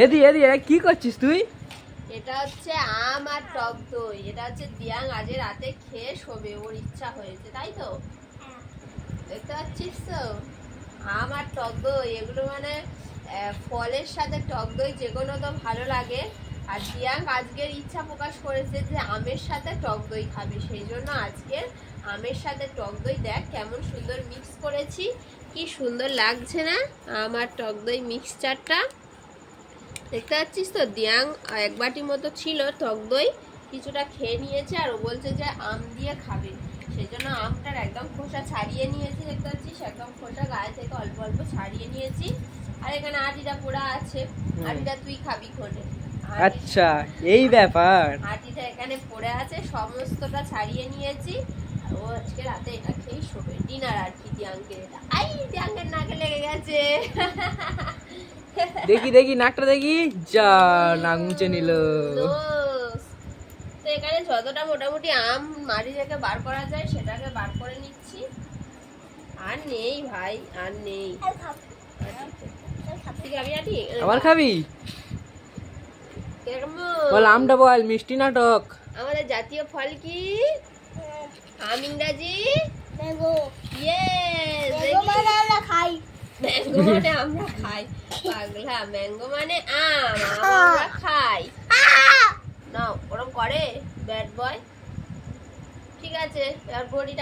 এদি এদি কি করছিস তুই? এটা হচ্ছে আম আর টক দই। এটা হচ্ছে দিয়াং আজ রাতে খেয়ে শোবে, ওর ইচ্ছা হয়েছে, তাই তো? দেখতে পাচ্ছিস তো, আম আর টক দই, এগুলো মানে ফলের সাথে টক দই যে কোনো তো ভালো লাগে। আর দিয়াং আজকের ইচ্ছা প্রকাশ করেছে যে আমের সাথে টক দই খাবে, সেই জন্য আজকের আমের সাথে টক দই দেখ কেমন সুন্দর মিক্স করেছি, কি সুন্দর লাগছে না আম আর টক দই মিক্সচারটা? দেখতে পাচ্ছিস তো, দিয়াং এক বাটি মতো ছিল টক দই, কিছুটা খেয়ে নিয়েছে আর ও বলছে যে আম দিয়ে খাবে, সেই জন্য আমটার একদম খোসা ছাড়িয়ে নিয়েছি। দেখতে পাচ্ছিস একদম খোসা গায়ে থেকে অল্প অল্প ছাড়িয়ে নিয়েছি। আর এখানে আটিটা পোড়া আছে, আটিটা তুই খাবি খোটে। আচ্ছা এই ব্যাপার, আটিটা এখানে পড়ে আছে, সমস্তটা ছাড়িয়ে নিয়েছি। আর ও আজকে রাতে এটা খেয়েই শোবে, ডিনার আর কি দিয়াঙ্কের। এটা আই দিয়াঙ্কের নাকে লেগে গেছে। দেখি দেখি নাকটা দেখি, যা নাক মুছে নিল। তো এখানে যতটা মোটামুটি আম মাটি থেকে বার করা যায় সেটাকে বার করে নিচ্ছি। আর নেই ভাই, আর নেই। আবার খাবি? বল আমটা বল, মিষ্টি না টক? আমাদের জাতীয় ফল কি? আম, ইংরাজি ম্যাঙ্গো। আমরা খাই ম্যাঙ্গো, মানে আমরা খাই। পাগলা, ম্যাঙ্গো মানে আম, আমরা খাই। নাও ওরকম করে ব্যাড বয়। ঠিক আছে, এবার বড়িটা